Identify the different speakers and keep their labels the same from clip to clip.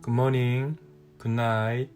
Speaker 1: 굿모닝, 굿나잇.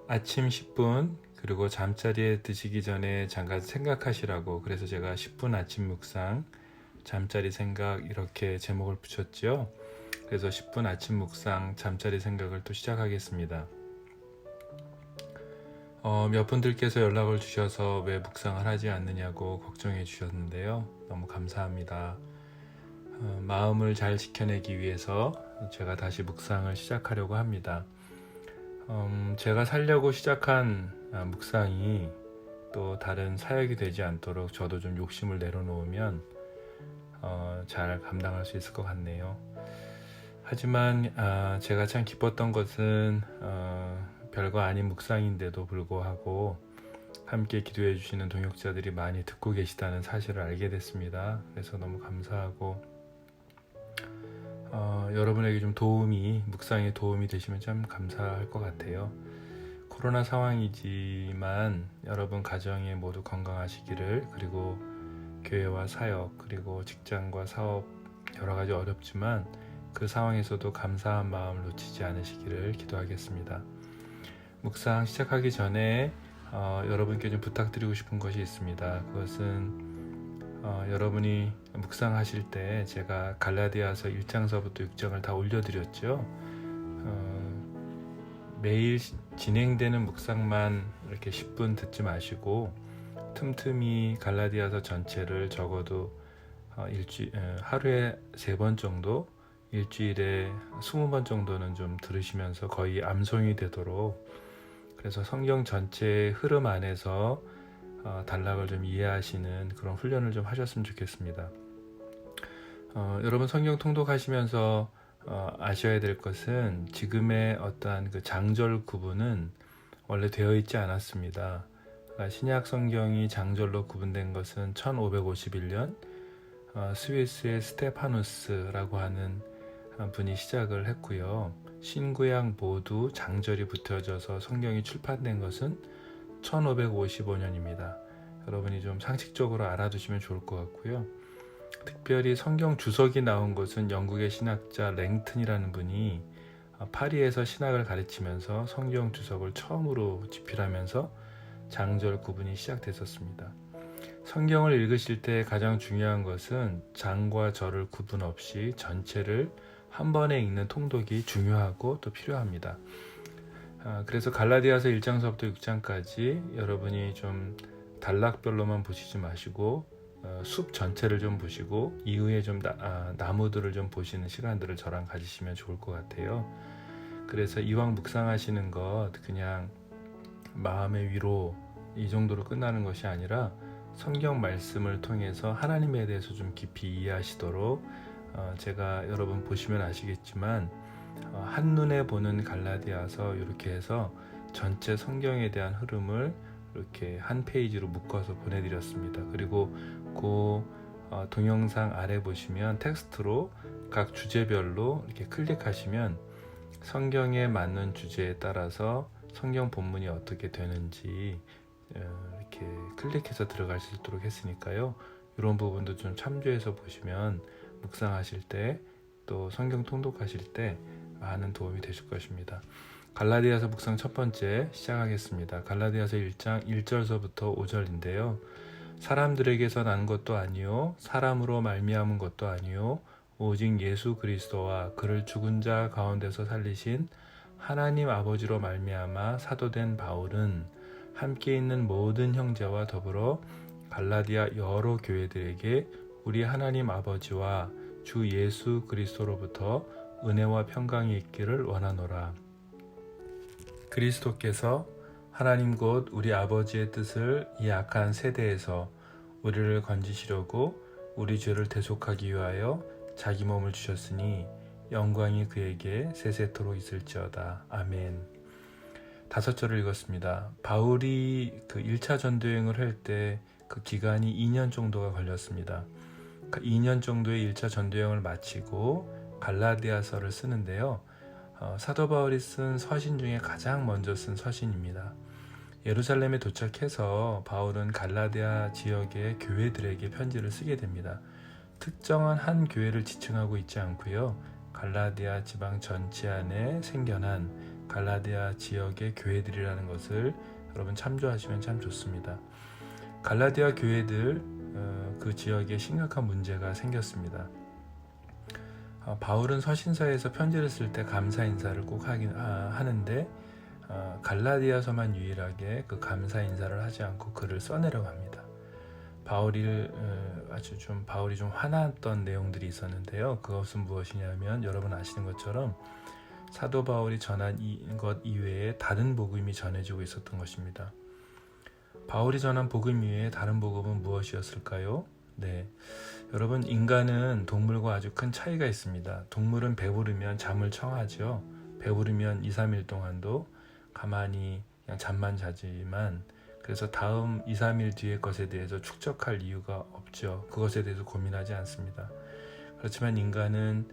Speaker 1: 아침 10분, 그리고 잠자리에 드시기 전에 잠깐 생각하시라고, 그래서 제가 10분 아침 묵상, 잠자리 생각 이렇게 제목을 붙였죠. 그래서 10분 아침 묵상, 잠자리 생각을 또 시작하겠습니다. 몇 분들께서 연락을 주셔서 왜 묵상을 하지 않느냐고 걱정해 주셨는데요. 너무 감사합니다. 마음을 잘 지켜내기 위해서 제가 다시 묵상을 시작하려고 합니다. 제가 살려고 시작한 묵상이 또 다른 사역이 되지 않도록 저도 좀 욕심을 내려놓으면 잘 감당할 수 있을 것 같네요. 하지만 제가 참 기뻤던 것은 별거 아닌 묵상인데도 불구하고 함께 기도해 주시는 동역자들이 많이 듣고 계시다는 사실을 알게 됐습니다. 그래서 너무 감사하고 여러분에게 좀 묵상에 도움이 되시면 참 감사할 것 같아요. 코로나 상황이지만 여러분 가정에 모두 건강하시기를, 그리고 교회와 사역, 그리고 직장과 사업 여러 가지 어렵지만 그 상황에서도 감사한 마음을 놓치지 않으시기를 기도하겠습니다. 묵상 시작하기 전에 여러분께 좀 부탁드리고 싶은 것이 있습니다. 그것은 여러분이 묵상하실 때 제가 갈라디아서 1장서부터 6장을 다 올려드렸죠. 매일 진행되는 묵상만 이렇게 10분 듣지 마시고 틈틈이 갈라디아서 전체를 적어도 하루에 3번 정도, 일주일에 20번 정도는 좀 들으시면서 거의 암송이 되도록, 그래서 성경 전체의 흐름 안에서 단락을 좀 이해하시는 그런 훈련을 좀 하셨으면 좋겠습니다. 여러분 성경 통독하시면서 아셔야 될 것은 지금의 어떠한 그 장절 구분은 원래 되어 있지 않았습니다. 그러니까 신약 성경이 장절로 구분된 것은 1551년 스위스의 스테파누스라고 하는 분이 시작을 했고요. 신구약 모두 장절이 붙여져서 성경이 출판된 것은 1555년입니다. 여러분이 좀 상식적으로 알아두시면 좋을 것 같고요. 특별히 성경 주석이 나온 것은 영국의 신학자 랭튼이라는 분이 파리에서 신학을 가르치면서 성경 주석을 처음으로 집필하면서 장절 구분이 시작됐었습니다. 성경을 읽으실 때 가장 중요한 것은 장과 절을 구분 없이 전체를 한 번에 읽는 통독이 중요하고 또 필요합니다. 그래서 갈라디아서 1장서부터 6장까지 여러분이 좀 단락별로만 보시지 마시고 숲 전체를 좀 보시고 이후에 좀 나무들을 좀 보시는 시간들을 저랑 가지시면 좋을 것 같아요. 그래서 이왕 묵상하시는 것 그냥 마음의 위로 이 정도로 끝나는 것이 아니라 성경 말씀을 통해서 하나님에 대해서 좀 깊이 이해하시도록, 제가 여러분 보시면 아시겠지만 한눈에 보는 갈라디아서 이렇게 해서 전체 성경에 대한 흐름을 이렇게 한 페이지로 묶어서 보내드렸습니다. 그리고 그 동영상 아래 보시면 텍스트로 각 주제별로 이렇게 클릭하시면 성경에 맞는 주제에 따라서 성경 본문이 어떻게 되는지 이렇게 클릭해서 들어갈 수 있도록 했으니까요. 이런 부분도 좀 참조해서 보시면 묵상하실 때 또 성경 통독하실 때 많은 도움이 되실 것입니다. 갈라디아서 묵상 첫 번째 시작하겠습니다. 갈라디아서 1장 1절서부터 5절인데요. 사람들에게서 난 것도 아니요 사람으로 말미암은 것도 아니요 오직 예수 그리스도와 그를 죽은 자 가운데서 살리신 하나님 아버지로 말미암아 사도된 바울은 함께 있는 모든 형제와 더불어 갈라디아 여러 교회들에게 우리 하나님 아버지와 주 예수 그리스도로부터 은혜와 평강이 있기를 원하노라. 그리스도께서 하나님 곧 우리 아버지의 뜻을 이 악한 세대에서 우리를 건지시려고 우리 죄를 대속하기 위하여 자기 몸을 주셨으니 영광이 그에게 세세토록 있을지어다. 아멘. 5절을 읽었습니다. 바울이 그 1차 전도여행을 할 때 그 기간이 2년 정도가 걸렸습니다. 2년 정도의 1차 전도여행을 마치고 갈라디아서를 쓰는데요. 사도 바울이 쓴 서신 중에 가장 먼저 쓴 서신입니다. 예루살렘에 도착해서 바울은 갈라디아 지역의 교회들에게 편지를 쓰게 됩니다. 특정한 한 교회를 지칭하고 있지 않고요. 갈라디아 지방 전체 안에 생겨난 갈라디아 지역의 교회들이라는 것을 여러분 참조하시면 참 좋습니다. 갈라디아 교회들 그 지역에 심각한 문제가 생겼습니다. 바울은 서신서에서 편지를 쓸 때 감사 인사를 꼭 하는데 갈라디아서만 유일하게 그 감사 인사를 하지 않고 글을 써내려고 합니다. 바울이 좀 화났던 내용들이 있었는데요. 그것은 무엇이냐면 여러분 아시는 것처럼 사도 바울이 전한 것 이외에 다른 복음이 전해지고 있었던 것입니다. 바울이 전한 복음 이외에 다른 복음은 무엇이었을까요? 네, 여러분 인간은 동물과 아주 큰 차이가 있습니다. 동물은 배부르면 잠을 청하죠. 배부르면 2, 3일 동안도 가만히 그냥 잠만 자지만 그래서 다음 2, 3일 뒤의 것에 대해서 축적할 이유가 없죠. 그것에 대해서 고민하지 않습니다. 그렇지만 인간은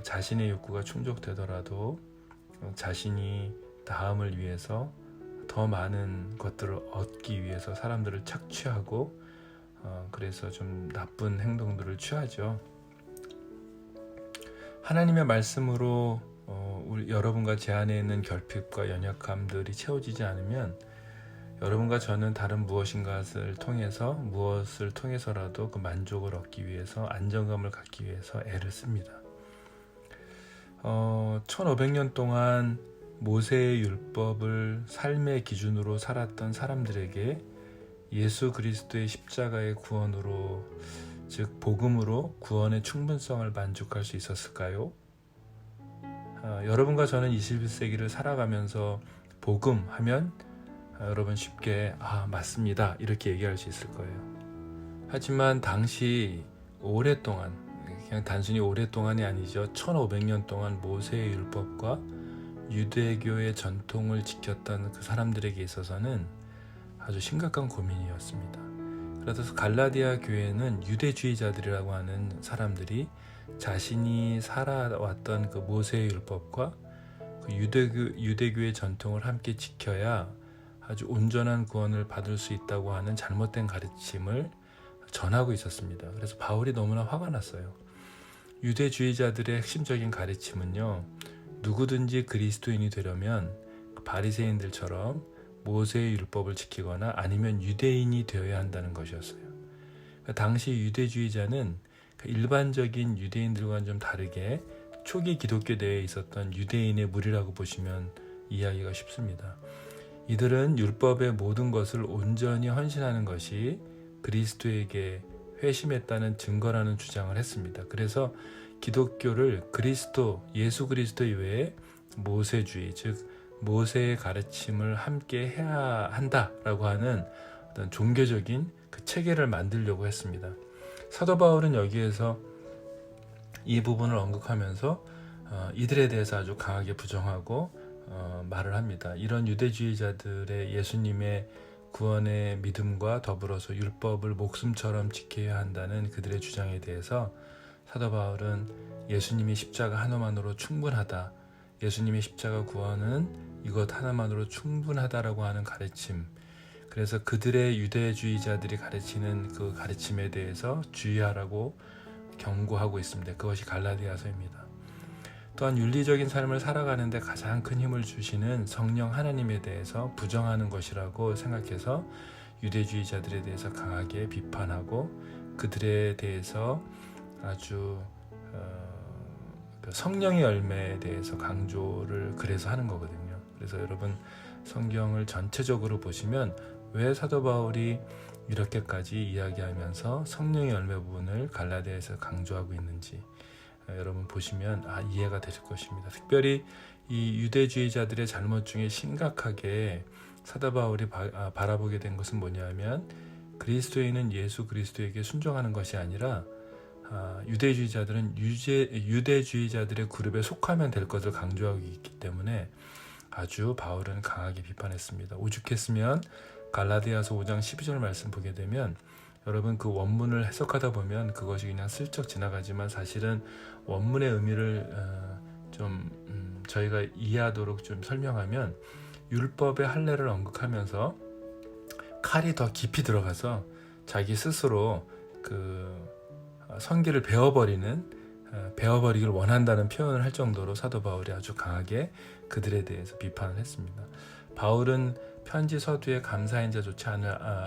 Speaker 1: 자신의 욕구가 충족되더라도 자신이 다음을 위해서 더 많은 것들을 얻기 위해서 사람들을 착취하고 그래서 좀 나쁜 행동들을 취하죠. 하나님의 말씀으로 여러분과 제 안에 있는 결핍과 연약함들이 채워지지 않으면 여러분과 저는 다른 무엇을 통해서라도 그 만족을 얻기 위해서 안정감을 갖기 위해서 애를 씁니다. 1500년 동안 모세의 율법을 삶의 기준으로 살았던 사람들에게 예수 그리스도의 십자가의 구원으로, 즉 복음으로 구원의 충분성을 만족할 수 있었을까요? 여러분과 저는 21세기를 살아가면서 복음 하면 여러분 쉽게 맞습니다 이렇게 얘기할 수 있을 거예요. 하지만 당시 오랫동안, 그냥 단순히 오랫동안이 아니죠. 1500년 동안 모세의 율법과 유대교의 전통을 지켰던 그 사람들에게 있어서는 아주 심각한 고민이었습니다. 그래서 갈라디아 교회는 유대주의자들이라고 하는 사람들이 자신이 살아왔던 그 모세의 율법과 그 유대교의 전통을 함께 지켜야 아주 온전한 구원을 받을 수 있다고 하는 잘못된 가르침을 전하고 있었습니다. 그래서 바울이 너무나 화가 났어요. 유대주의자들의 핵심적인 가르침은요, 누구든지 그리스도인이 되려면 바리새인들처럼 모세의 율법을 지키거나 아니면 유대인이 되어야 한다는 것이었어요. 당시 유대주의자는 일반적인 유대인들과는 좀 다르게 초기 기독교대에 있었던 유대인의 무리라고 보시면 이해하기가 쉽습니다. 이들은 율법의 모든 것을 온전히 헌신하는 것이 그리스도에게 회심했다는 증거라는 주장을 했습니다. 그래서 기독교를 예수 그리스도 이외에 모세주의, 즉 모세의 가르침을 함께 해야 한다라고 하는 어떤 종교적인 그 체계를 만들려고 했습니다. 사도 바울은 여기에서 이 부분을 언급하면서 이들에 대해서 아주 강하게 부정하고 말을 합니다. 이런 유대주의자들의 예수님의 구원의 믿음과 더불어서 율법을 목숨처럼 지켜야 한다는 그들의 주장에 대해서 사도 바울은 예수님의 십자가 하나만으로 충분하다, 예수님의 십자가 구원은 이것 하나만으로 충분하다라고 하는 가르침, 그래서 그들의 유대주의자들이 가르치는 그 가르침에 대해서 주의하라고 경고하고 있습니다. 그것이 갈라디아서입니다. 또한 윤리적인 삶을 살아가는데 가장 큰 힘을 주시는 성령 하나님에 대해서 부정하는 것이라고 생각해서 유대주의자들에 대해서 강하게 비판하고 그들에 대해서 아주 성령의 열매에 대해서 강조를 그래서 하는 거거든요. 그래서 여러분 성경을 전체적으로 보시면 왜 사도 바울이 이렇게까지 이야기하면서 성령의 열매 부분을 갈라디아에서 강조하고 있는지 여러분 보시면 이해가 되실 것입니다. 특별히 이 유대주의자들의 잘못 중에 심각하게 사도 바울이 바라보게 된 것은 뭐냐면 그리스도인은 예수 그리스도에게 순종하는 것이 아니라 유대주의자들은 유대주의자들의 그룹에 속하면 될 것을 강조하고 있기 때문에 아주 바울은 강하게 비판했습니다. 오죽했으면 갈라디아서 5장 12절 말씀 보게 되면 여러분 그 원문을 해석하다 보면 그것이 그냥 슬쩍 지나가지만 사실은 원문의 의미를 저희가 이해하도록 좀 설명하면 율법의 할례를 언급하면서 칼이 더 깊이 들어가서 자기 스스로 그 성기를 베어버리는 베어버리기를 원한다는 표현을 할 정도로 사도 바울이 아주 강하게 그들에 대해서 비판을 했습니다. 바울은 편지 서두에 감사인자조차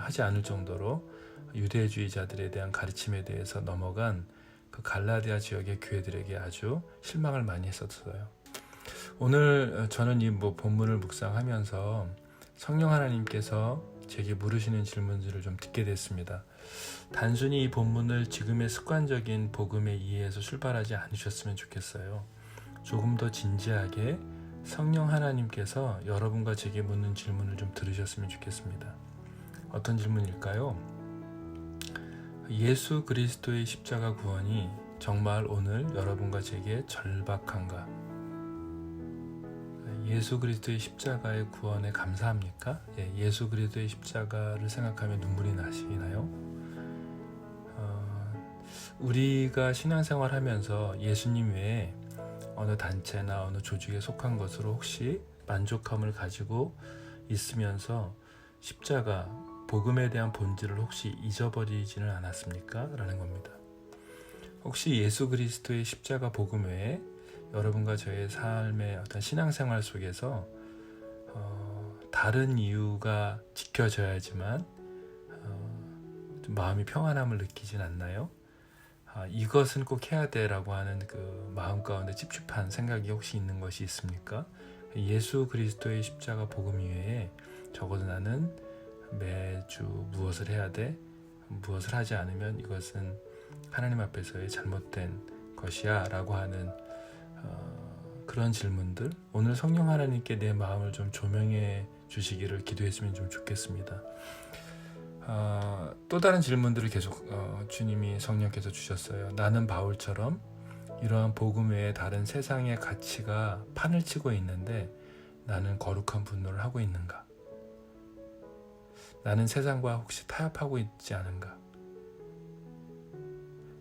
Speaker 1: 하지 않을 정도로 유대주의자들에 대한 가르침에 대해서 넘어간 그 갈라디아 지역의 교회들에게 아주 실망을 많이 했었어요. 오늘 저는 이 본문을 묵상하면서 성령 하나님께서 제게 물으시는 질문들을 좀 듣게 됐습니다. 단순히 이 본문을 지금의 습관적인 복음의 이해에서 출발하지 않으셨으면 좋겠어요. 조금 더 진지하게 성령 하나님께서 여러분과 제게 묻는 질문을 좀 들으셨으면 좋겠습니다. 어떤 질문일까요? 예수 그리스도의 십자가 구원이 정말 오늘 여러분과 제게 절박한가? 예수 그리스도의 십자가의 구원에 감사합니까? 예수 그리스도의 십자가를 생각하면 눈물이 나시나요? 우리가 신앙생활 하면서 예수님 외에 어느 단체나 어느 조직에 속한 것으로 혹시 만족함을 가지고 있으면서 십자가, 복음에 대한 본질을 혹시 잊어버리지는 않았습니까? 라는 겁니다. 혹시 예수 그리스도의 십자가 복음 외에 여러분과 저의 삶의 어떤 신앙생활 속에서 다른 이유가 지켜져야지만 좀 마음이 평안함을 느끼진 않나요? 이것은 꼭 해야 돼라고 하는 그 마음 가운데 찝찝한 생각이 혹시 있는 것이 있습니까? 예수 그리스도의 십자가 복음 이외에 적어도 나는 매주 무엇을 해야 돼? 무엇을 하지 않으면 이것은 하나님 앞에서의 잘못된 것이야 라고 하는 그런 질문들, 오늘 성령 하나님께 내 마음을 좀 조명해 주시기를 기도했으면 좀 좋겠습니다. 또 다른 질문들을 계속 주님이 성령께서 주셨어요. 나는 바울처럼 이러한 복음 외에 다른 세상의 가치가 판을 치고 있는데 나는 거룩한 분노를 하고 있는가? 나는 세상과 혹시 타협하고 있지 않은가?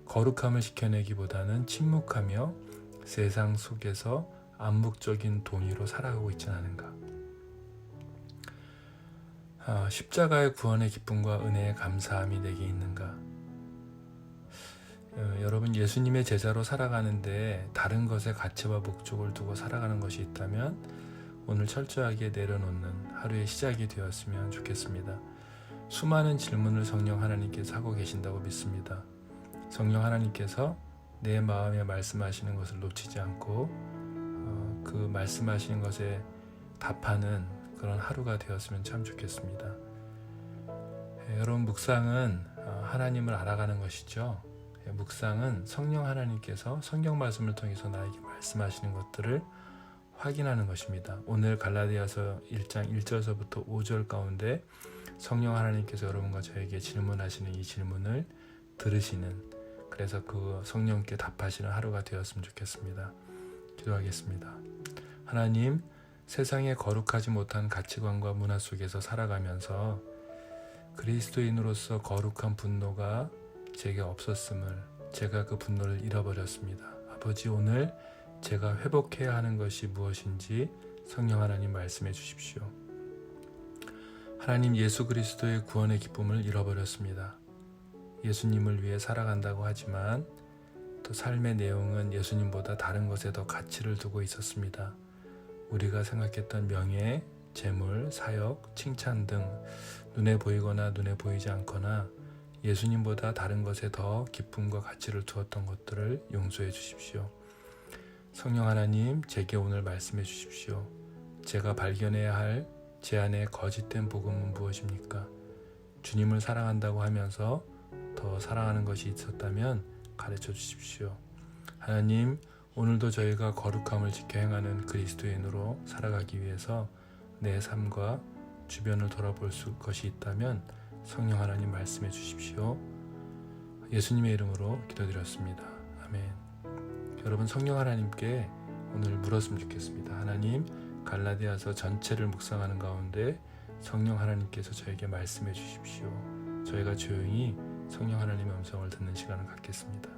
Speaker 1: 거룩함을 지켜내기보다는 침묵하며 세상 속에서 암묵적인 동의로 살아가고 있지는 않은가? 십자가의 구원의 기쁨과 은혜의 감사함이 내게 있는가? 여러분, 예수님의 제자로 살아가는데 다른 것에 가치와 목적을 두고 살아가는 것이 있다면 오늘 철저하게 내려놓는 하루의 시작이 되었으면 좋겠습니다. 수많은 질문을 성령 하나님께서 하고 계신다고 믿습니다. 성령 하나님께서 내 마음에 말씀하시는 것을 놓치지 않고 그 말씀하시는 것에 답하는 그런 하루가 되었으면 참 좋겠습니다. 여러분, 묵상은 하나님을 알아가는 것이죠. 묵상은 성령 하나님께서 성경 말씀을 통해서 나에게 말씀하시는 것들을 확인하는 것입니다. 오늘 갈라디아서 1장 1절서부터 5절 가운데 성령 하나님께서 여러분과 저에게 질문하시는 이 질문을 들으시는, 그래서 그 성령께 답하시는 하루가 되었으면 좋겠습니다. 기도하겠습니다. 하나님, 세상에 거룩하지 못한 가치관과 문화 속에서 살아가면서 그리스도인으로서 거룩한 분노가 제게 없었음을, 제가 그 분노를 잃어버렸습니다. 아버지, 오늘 제가 회복해야 하는 것이 무엇인지 성령 하나님 말씀해 주십시오. 하나님, 예수 그리스도의 구원의 기쁨을 잃어버렸습니다. 예수님을 위해 살아간다고 하지만 또 삶의 내용은 예수님보다 다른 것에 더 가치를 두고 있었습니다. 우리가 생각했던 명예, 재물, 사역, 칭찬 등 눈에 보이거나 눈에 보이지 않거나 예수님보다 다른 것에 더 기쁨과 가치를 두었던 것들을 용서해 주십시오. 성령 하나님, 제게 오늘 말씀해 주십시오. 제가 발견해야 할 제 안에 거짓된 복음은 무엇입니까? 주님을 사랑한다고 하면서 더 사랑하는 것이 있었다면 가르쳐 주십시오. 하나님, 오늘도 저희가 거룩함을 지켜 행하는 그리스도인으로 살아가기 위해서 내 삶과 주변을 돌아볼 것이 있다면 성령 하나님 말씀해 주십시오. 예수님의 이름으로 기도드렸습니다. 아멘. 여러분, 성령 하나님께 오늘 물었으면 좋겠습니다. 하나님, 갈라디아서 전체를 묵상하는 가운데 성령 하나님께서 저에게 말씀해 주십시오. 저희가 조용히 성령 하나님의 음성을 듣는 시간을 갖겠습니다.